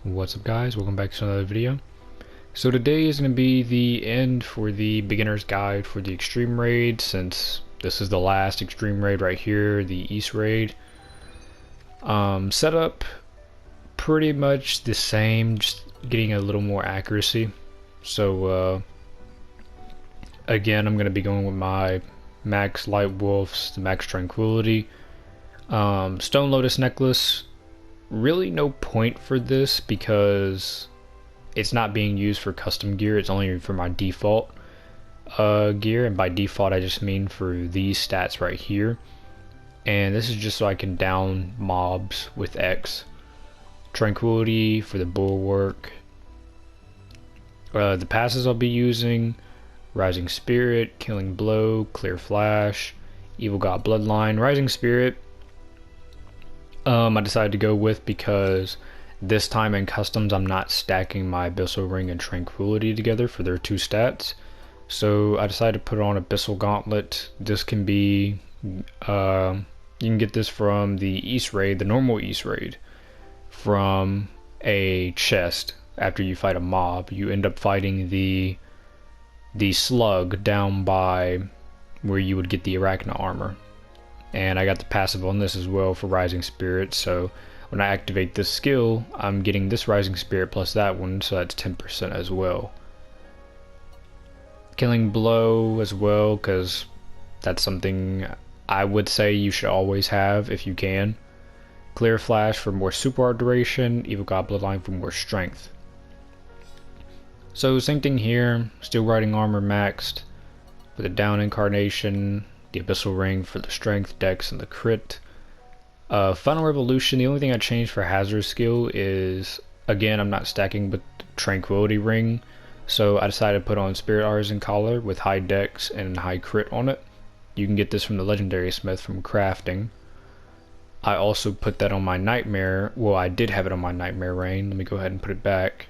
What's up guys, welcome back to another video. So today is going to be the end for the beginner's guide for the extreme raid, since this is the last extreme raid right here, the East raid. Setup pretty much the same, just getting a little more accuracy. So again, I'm going to be going with my max light wolves, the max tranquility, stone lotus necklace. Really no point for this because it's not being used for custom gear, it's only for my default gear, and by default I just mean for these stats right here. And this is just so I can down mobs with X. Tranquility for the bulwark. The passes I'll be using: Rising Spirit, Killing Blow, Clear Flash, Evil God Bloodline. Rising Spirit I decided to go with because this time in customs I'm not stacking my Bissell Ring and Tranquility together for their two stats. So I decided to put on a Bissell Gauntlet. This can be, you can get this from the East Raid, the normal East Raid, from a chest. After you fight a mob, you end up fighting the slug down by where you would get the Arachna armor. And I got the passive on this as well for Rising Spirit, so when I activate this skill, I'm getting this Rising Spirit plus that one, so that's 10% as well. Killing Blow as well, because that's something I would say you should always have if you can. Clear Flash for more super art duration, Evil God Bloodline for more strength. So same thing here, Steel Riding Armor maxed for the down incarnation, the Abyssal Ring for the strength, dex, and the crit. Final Revolution, the only thing I changed for hazard skill is, again, I'm not stacking with the Tranquility Ring, so I decided to put on Spirit Artisan Collar with high dex and high crit on it. You can get this from the Legendary Smith from crafting. I also put that on my Nightmare, well, I did have it on my Nightmare Rain. Let me go ahead and put it back.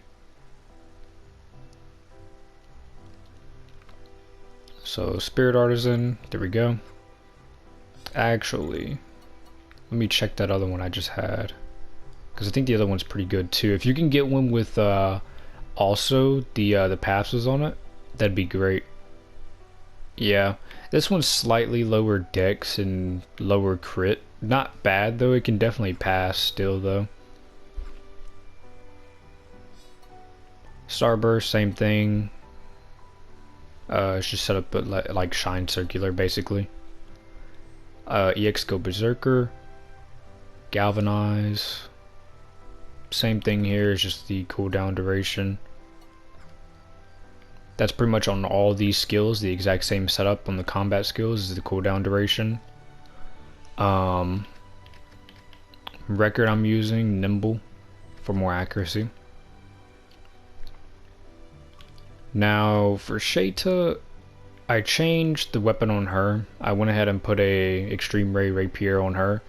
So Spirit Artisan, there we go. Actually, let me check that other one I just had, because I think the other one's pretty good too. If you can get one with also the passes on it, that'd be great. Yeah, this one's slightly lower dex and lower crit. Not bad though, it can definitely pass still though. Starburst, same thing. It's just set up like Shine Circular basically. EX Go Berserker, Galvanize, same thing here, it's just the cooldown duration. That's pretty much on all these skills, the exact same setup on the combat skills is the cooldown duration. Record I'm using Nimble for more accuracy. Now for Shayta, I changed the weapon on her. I went ahead and put a Extreme Ray Rapier on her.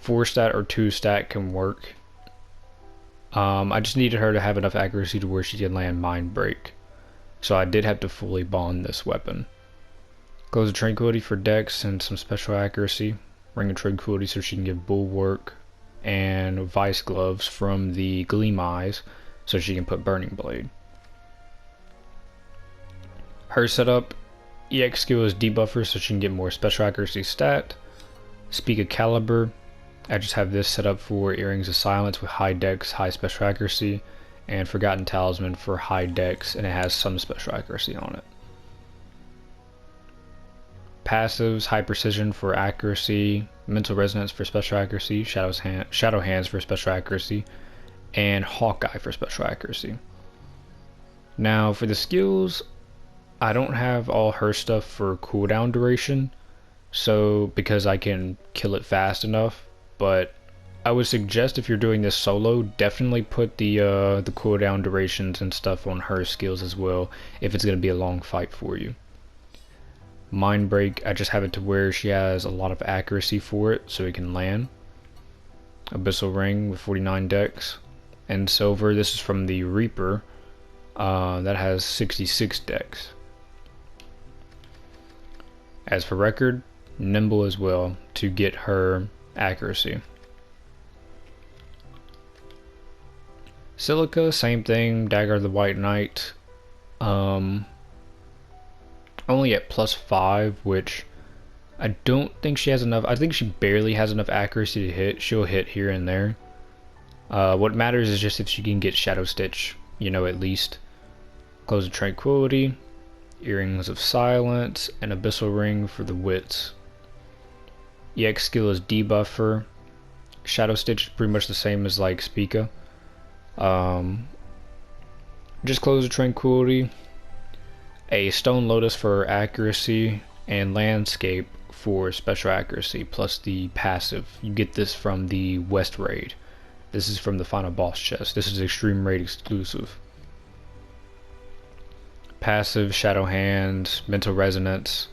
4 stat or 2 stat can work. I just needed her to have enough accuracy to where she can land Mind Break. So I did have to fully bond this weapon. Close of Tranquility for dex and some special accuracy. Ring of Tranquility so she can give Bulwark, and Vice Gloves from the Gleam Eyes so she can put Burning Blade. Her setup, EX skill is Debuffer so she can get more special accuracy stat. Speak of Caliber, I just have this set up for Earrings of Silence with high dex, high special accuracy, and Forgotten Talisman for high dex, and it has some special accuracy on it. Passives, High Precision for accuracy, Mental Resonance for special accuracy, Shadow Hands for special accuracy, and Hawkeye for special accuracy. Now for the skills, I don't have all her stuff for cooldown duration, so because I can kill it fast enough, but I would suggest if you're doing this solo, definitely put the cooldown durations and stuff on her skills as well, if it's going to be a long fight for you. Mind Break, I just have it to where she has a lot of accuracy for it, so it can land. Abyssal Ring with 49 dex. And Silver, this is from the Reaper, that has 66 dex. As for Record, Nimble as well to get her accuracy. Silica, same thing, Dagger of the White Knight. Only at +5, which I don't think she has enough. I think she barely has enough accuracy to hit. She'll hit here and there. What matters is just if she can get Shadow Stitch, you know, at least. Close of Tranquility, Earrings of Silence, and Abyssal Ring for the wits. EX skill is debuffer. Shadow Stitch is pretty much the same as like Spica. Just Close of Tranquility, a Stone Lotus for accuracy, and Landscape for special accuracy, plus the passive. You get this from the West Raid. This is from the final boss chest. This is Extreme Raid exclusive. Passive, Shadow Hands, Mental Resonance,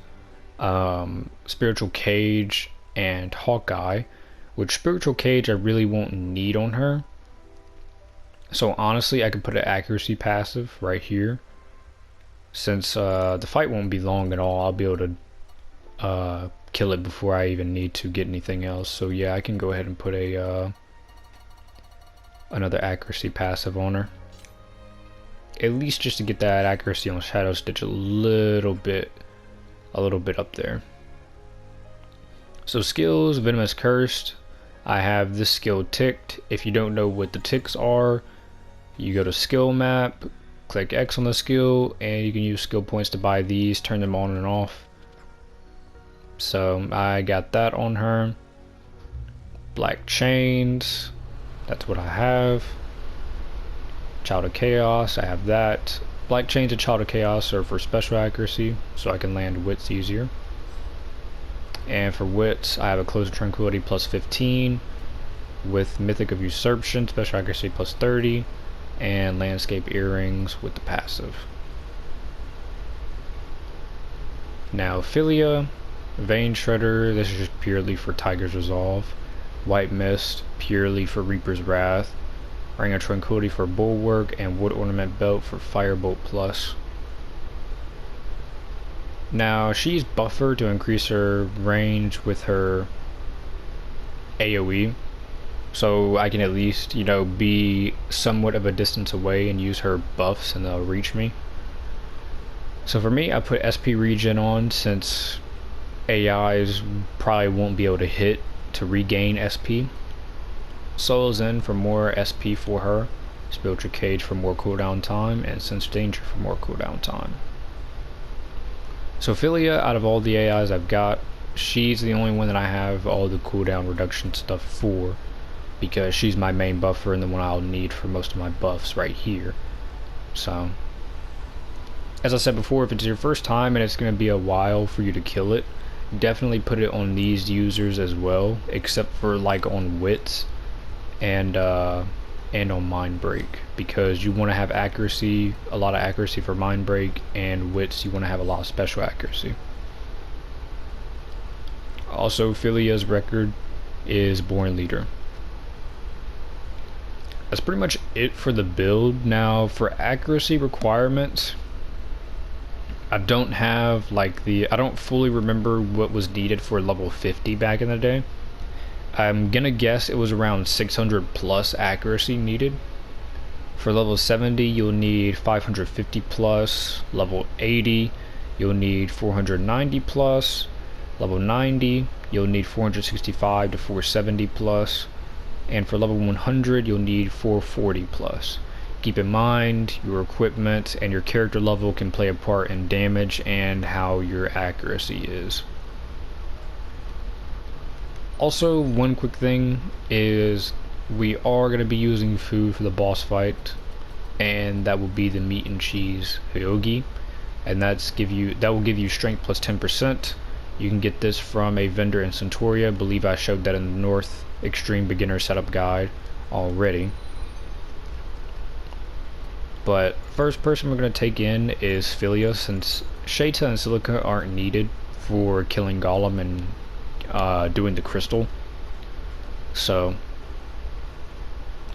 Spiritual Cage, and Hawkeye, which Spiritual Cage I really won't need on her. So honestly, I could put an accuracy passive right here. Since the fight won't be long at all, I'll be able to kill it before I even need to get anything else. So yeah, I can go ahead and put a another accuracy passive on her. At least just to get that accuracy on Shadow Stitch a little bit up there. So skills, Venomous Cursed. I have this skill ticked. If you don't know what the ticks are, you go to skill map, click X on the skill, and you can use skill points to buy these, turn them on and off. So I got that on her. Black Chains, that's what I have. Child of Chaos, I have that. Black Chains and Child of Chaos are for special accuracy, so I can land wits easier. And for wits, I have a Close of Tranquility +15 with Mythic of Usurpation, special accuracy +30, and Landscape Earrings with the passive. Now Philia, Vein Shredder, this is just purely for Tiger's Resolve. White Mist, purely for Reaper's Wrath. Ring of Tranquility for Bulwark, and Wood Ornament Belt for Firebolt Plus. Now she's buffered to increase her range with her AoE, so I can at least, you know, be somewhat of a distance away and use her buffs and they'll reach me. So for me, I put SP regen on since AIs probably won't be able to hit to regain SP. Soul's in for more SP for her, Spiritual Cage for more cooldown time, and Sense Danger for more cooldown time. So Philia, out of all the AIs I've got, she's the only one that I have all the cooldown reduction stuff for, because she's my main buffer and the one I'll need for most of my buffs right here. So, as I said before, if it's your first time and it's going to be a while for you to kill it, definitely put it on these users as well, except for like on wits and on Mind Break, because you want to have accuracy, a lot of accuracy for Mind Break, and wits you want to have a lot of special accuracy. Also, Philia's record is Born Leader. That's pretty much it for the build. Now for accuracy requirements, I don't have like I don't fully remember what was needed for level 50 back in the day. I'm gonna guess it was around 600 plus accuracy needed. For level 70 you'll need 550 plus, level 80 you'll need 490 plus, level 90 you'll need 465 to 470 plus, and for level 100 you'll need 440 plus. Keep in mind your equipment and your character level can play a part in damage and how your accuracy is. Also, one quick thing is we are going to be using food for the boss fight, and that will be the meat and cheese hyogi, and that will give you strength plus 10%. You can get this from a vendor in Centauria. I believe I showed that in the North Extreme Beginner Setup Guide already. But first person we're going to take in is Philia, since Shayta and Silica aren't needed for killing Golem and doing the crystal. So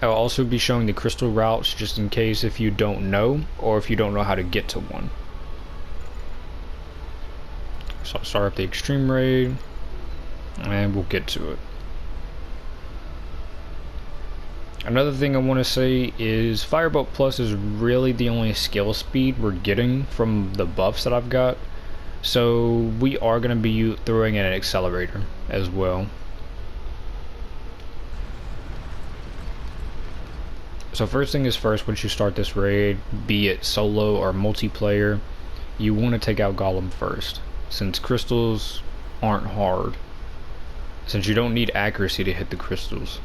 I'll also be showing the crystal routes just in case if you don't know, or if you don't know how to get to one. So I'll start up the extreme raid and we'll get to it. Another thing I want to say is Firebolt Plus is really the only skill speed we're getting from the buffs that I've got. So we are going to be throwing in an accelerator as well. So first thing is first, once you start this raid, be it solo or multiplayer, you want to take out Golem first, since crystals aren't hard, since you don't need accuracy to hit the crystals.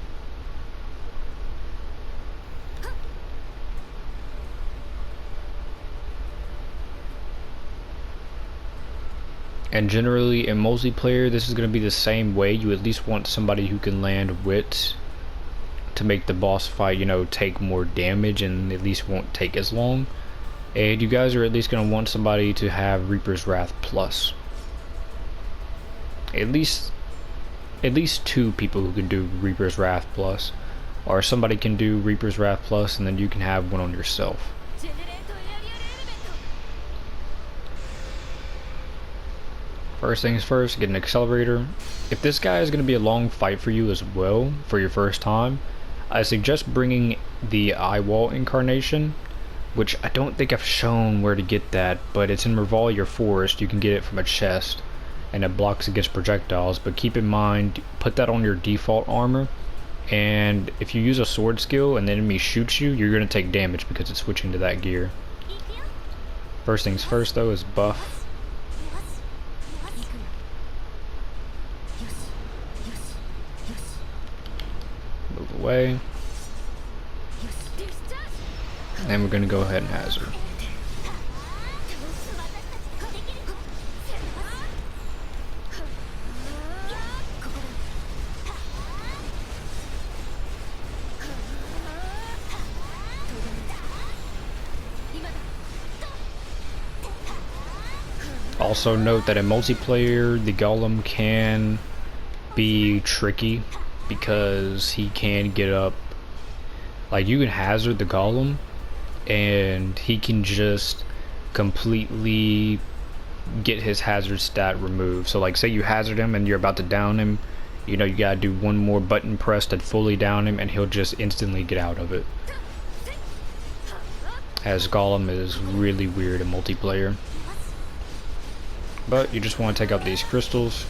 And generally in multiplayer, this is going to be the same way. You at least want somebody who can land wit to make the boss fight, you know, take more damage and at least won't take as long. And you guys are at least going to want somebody to have Reaper's Wrath Plus. At least 2 people who can do Reaper's Wrath Plus. Or somebody can do Reaper's Wrath Plus and then you can have one on yourself. First things first, get an accelerator. If this guy is going to be a long fight for you as well, for your first time, I suggest bringing the Eye Wall incarnation, which I don't think I've shown where to get that, but it's in Revalia Forest. You can get it from a chest, and it blocks against projectiles, but keep in mind, put that on your default armor, and if you use a sword skill and the enemy shoots you, you're going to take damage because it's switching to that gear. First things first though is buff. Move away. And we're going to go ahead and hazard. Also note that in multiplayer, the Golem can be tricky because he can get up, like you can hazard the Golem and he can just completely get his hazard stat removed. So like say you hazard him and you're about to down him, you know, you gotta do one more button press to fully down him and he'll just instantly get out of it. As Golem is really weird in multiplayer. But you just want to take out these crystals.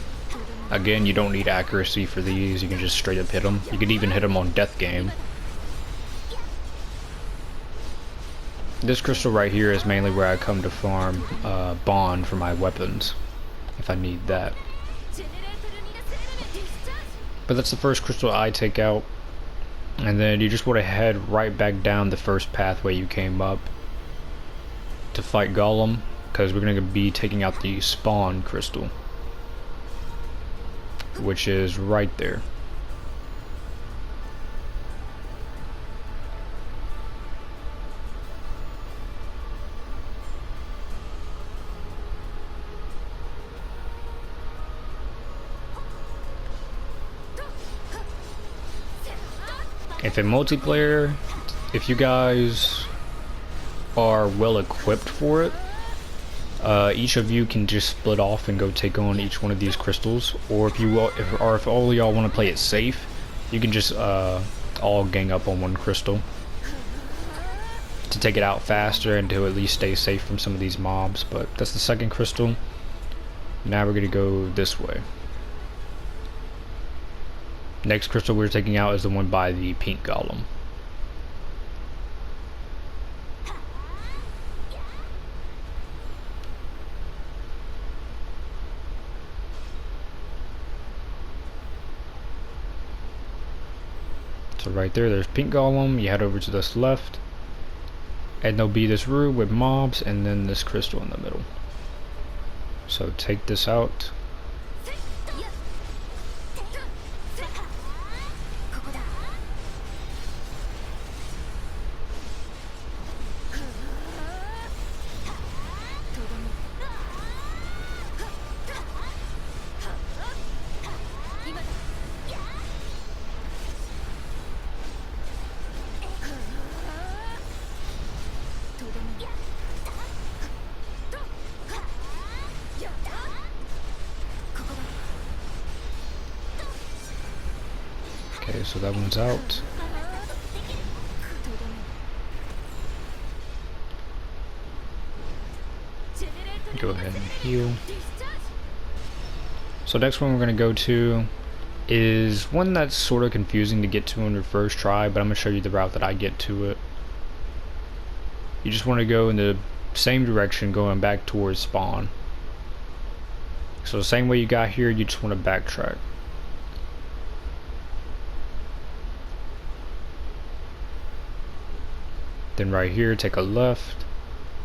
Again, you don't need accuracy for these, you can just straight up hit them. You can even hit them on death game. This crystal right here is mainly where I come to farm bond for my weapons, if I need that. But that's the first crystal I take out. And then you just want to head right back down the first pathway you came up to fight Golem, because we're going to be taking out the spawn crystal, which is right there. If in multiplayer, if you guys are well equipped for it, each of you can just split off and go take on each one of these crystals, or if all of y'all want to play it safe, you can just all gang up on one crystal to take it out faster and to at least stay safe from some of these mobs. But that's the second crystal. Now we're gonna go this way. Next crystal we're taking out is the one by the pink Golem. So right there's pink Golem. You head over to this left, and there'll be this room with mobs, and then this crystal in the middle. So take this out. Okay, so that one's out. Go ahead and heal. So next one we're going to go to is one that's sort of confusing to get to on your first try, but I'm going to show you the route that I get to it. You just want to go in the same direction going back towards spawn. So the same way you got here, you just want to backtrack. Then right here, take a left,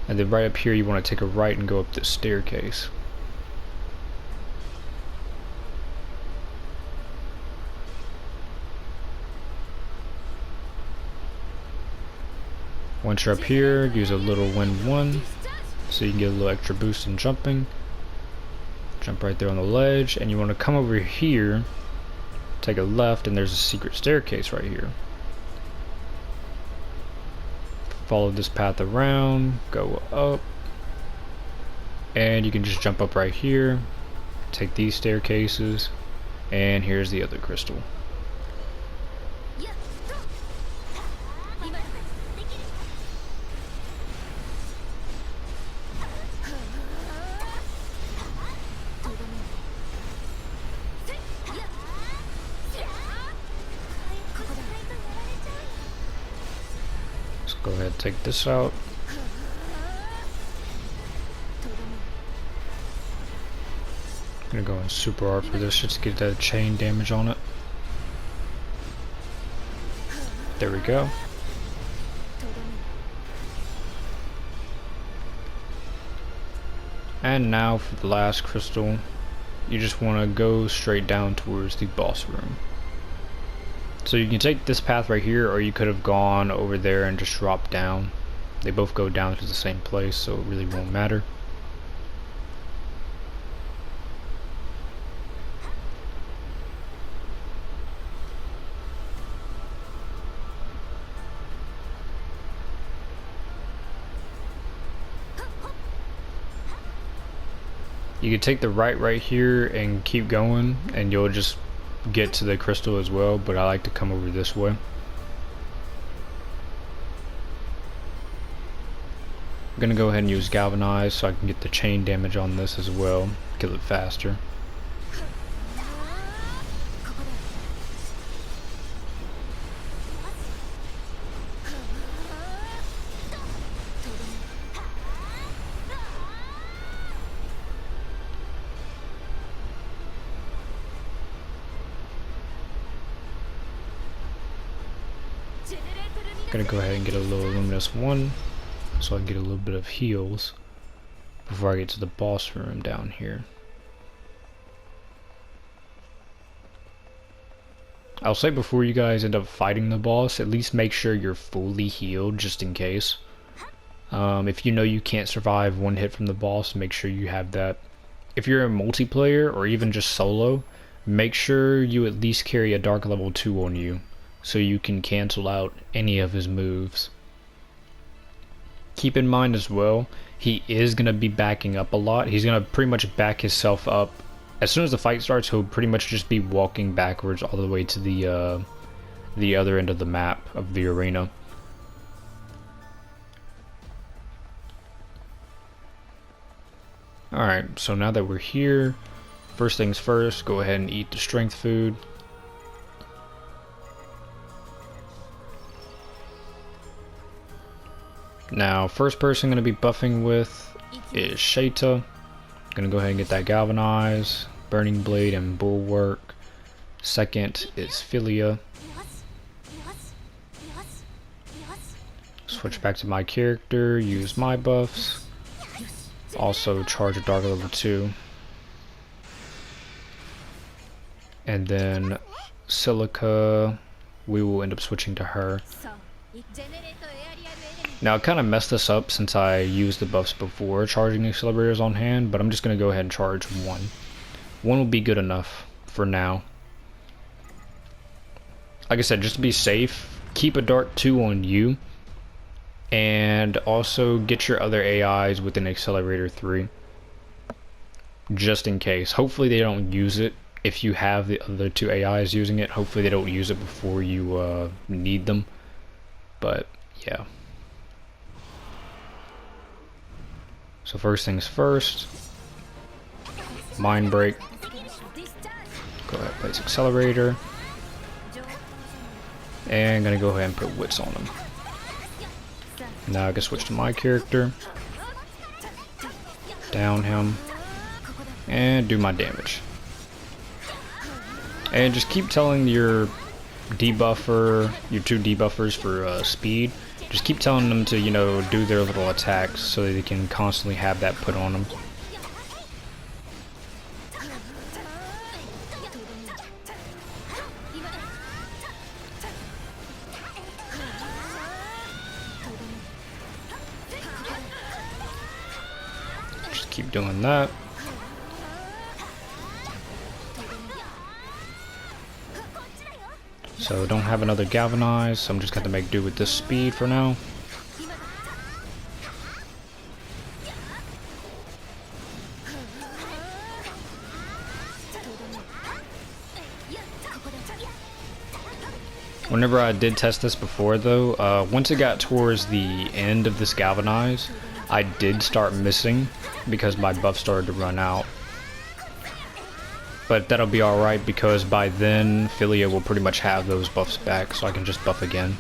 and then right up here you want to take a right and go up this staircase. Once you're up here, use a little wind 1 so you can get a little extra boost in jumping. Jump right there on the ledge, and you want to come over here, take a left, and there's a secret staircase right here. Follow this path around, go up, and you can just jump up right here, take these staircases, and here's the other crystal. Go ahead and take this out. I'm gonna go in super art for this just to get that chain damage on it. There we go. And now for the last crystal, you just want to go straight down towards the boss room. So you can take this path right here, or you could have gone over there and just dropped down. They both go down to the same place, so it really won't matter. You can take the right here and keep going, and you'll just get to the crystal as well, but I like to come over this way. I'm gonna go ahead and use galvanize so I can get the chain damage on this as well, kill it faster. Gonna go ahead and get a little luminous 1 so I can get a little bit of heals before I get to the boss room down here. I'll say before you guys end up fighting the boss, at least make sure you're fully healed just in case. If you know you can't survive one hit from the boss, make sure you have that. If you're a multiplayer or even just solo, make sure you at least carry a dark level 2 on you, so you can cancel out any of his moves. Keep in mind as well, he is going to be backing up a lot. He's going to pretty much back himself up. As soon as the fight starts, he'll pretty much just be walking backwards all the way to the other end of the map of the arena. Alright, so now that we're here, first things first, go ahead and eat the strength food. Now, first person I'm going to be buffing with is Shayta. Going to go ahead and get that Galvanize, Burning Blade, and Bulwark. Second is Philia. Switch back to my character, use my buffs. Also charge a Dark level 2. And then Silica, we will end up switching to her. Now, I kind of messed this up since I used the buffs before charging accelerators on hand, but I'm just going to go ahead and charge 1. 1 will be good enough for now. Like I said, just to be safe, keep a Dark 2 on you, and also get your other AIs with an accelerator 3. Just in case. Hopefully they don't use it. If you have the other 2 AIs using it, hopefully they don't use it before you need them. But, yeah. So first things first, Mind Break. Go ahead, place Accelerator. And gonna go ahead and put Wits on him. Now I can switch to my character. Down him. And do my damage. And just keep telling your debuffer, your two debuffers for speed, just keep telling them to, you know, do their little attacks so that they can constantly have that put on them. Just keep doing that. So don't have another Galvanize, so I'm just going to make do with this speed for now. Whenever I did test this before though, once it got towards the end of this Galvanize, I did start missing because my buff started to run out. But that'll be alright because by then, Philia will pretty much have those buffs back, so I can just buff again.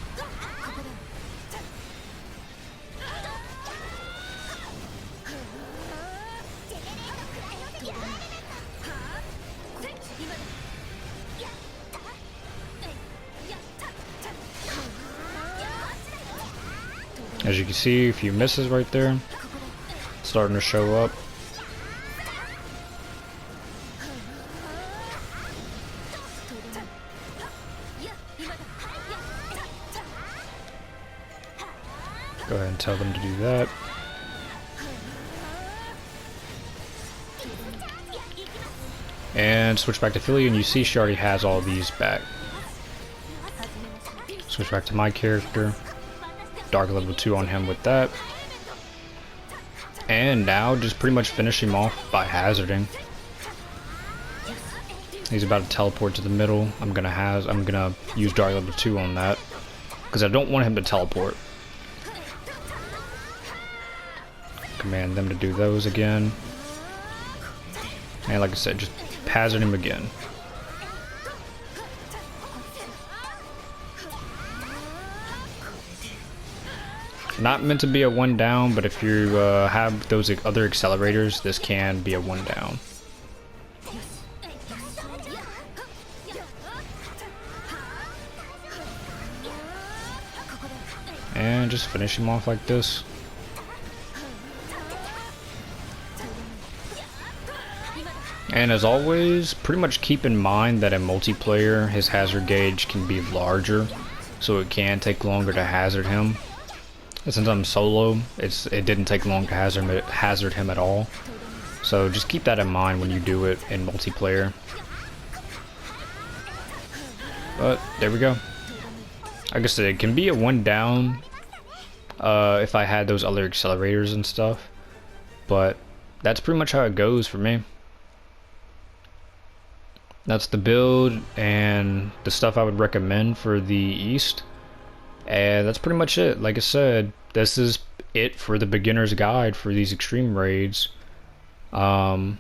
As you can see, a few misses right there, starting to show up. Go ahead and tell them to do that. And switch back to Philly, and you see she already has all these back. Switch back to my character. Dark level 2 on him with that. And now just pretty much finish him off by hazarding. He's about to teleport to the middle. I'm gonna use Dark level 2 on that because I don't want him to teleport. Command them to do those again. And like I said, just hazard him again. Not meant to be a 1 down, but if you have those other accelerators, this can be a 1 down. And just finish him off like this. And as always, pretty much keep in mind that in multiplayer, his hazard gauge can be larger, so it can take longer to hazard him. And since I'm solo, it didn't take long to hazard him at all. So just keep that in mind when you do it in multiplayer. But there we go. Like I said, it can be a 1 down if I had those other accelerators and stuff. But that's pretty much how it goes for me. That's the build and the stuff I would recommend for the East. And that's pretty much it. Like I said, this is it for the beginner's guide for these extreme raids. I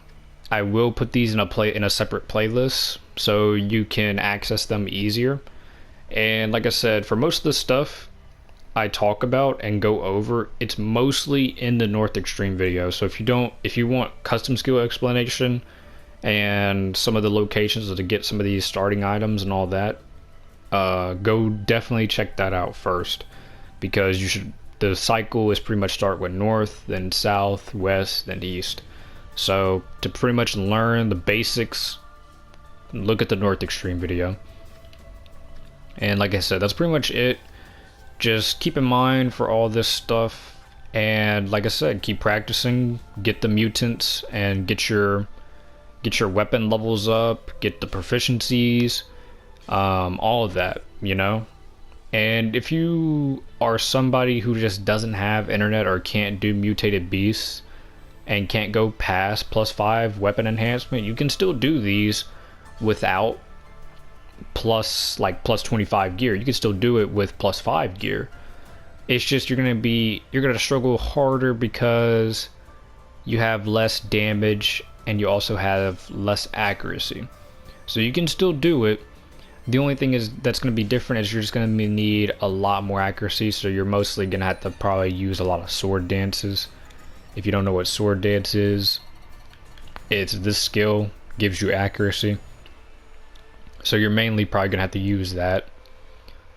will put these in a separate playlist so you can access them easier. And like I said, for most of the stuff I talk about and go over, it's mostly in the North Extreme video. So if you want custom skill explanation and some of the locations to get some of these starting items and all that, go definitely check that out first, because the cycle is pretty much start with north, then south, west, then east. So to pretty much learn the basics, look at the North Extreme video. And like I said, that's pretty much it. Just keep in mind for all this stuff, and like I said, keep practicing, get the mutants and get your weapon levels up, get the proficiencies, all of that, you know. And if you are somebody who just doesn't have internet or can't do mutated beasts and can't go past +5 weapon enhancement, you can still do these without +25 gear. You can still do it with +5 gear. It's just you're gonna struggle harder because you have less damage and you also have less accuracy. So you can still do it. The only thing is that's going to be different is you're just going to need a lot more accuracy, so you're mostly going to have to probably use a lot of sword dances. If you don't know what sword dance is, it's this skill gives you accuracy. So you're mainly probably going to have to use that.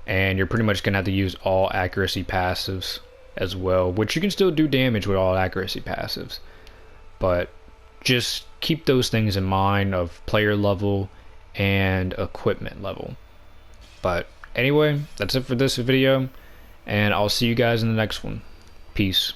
And you're pretty much going to have to use all accuracy passives as well, which you can still do damage with all accuracy passives. But just keep those things in mind of player level and equipment level. But anyway, that's it for this video, and I'll see you guys in the next one. Peace.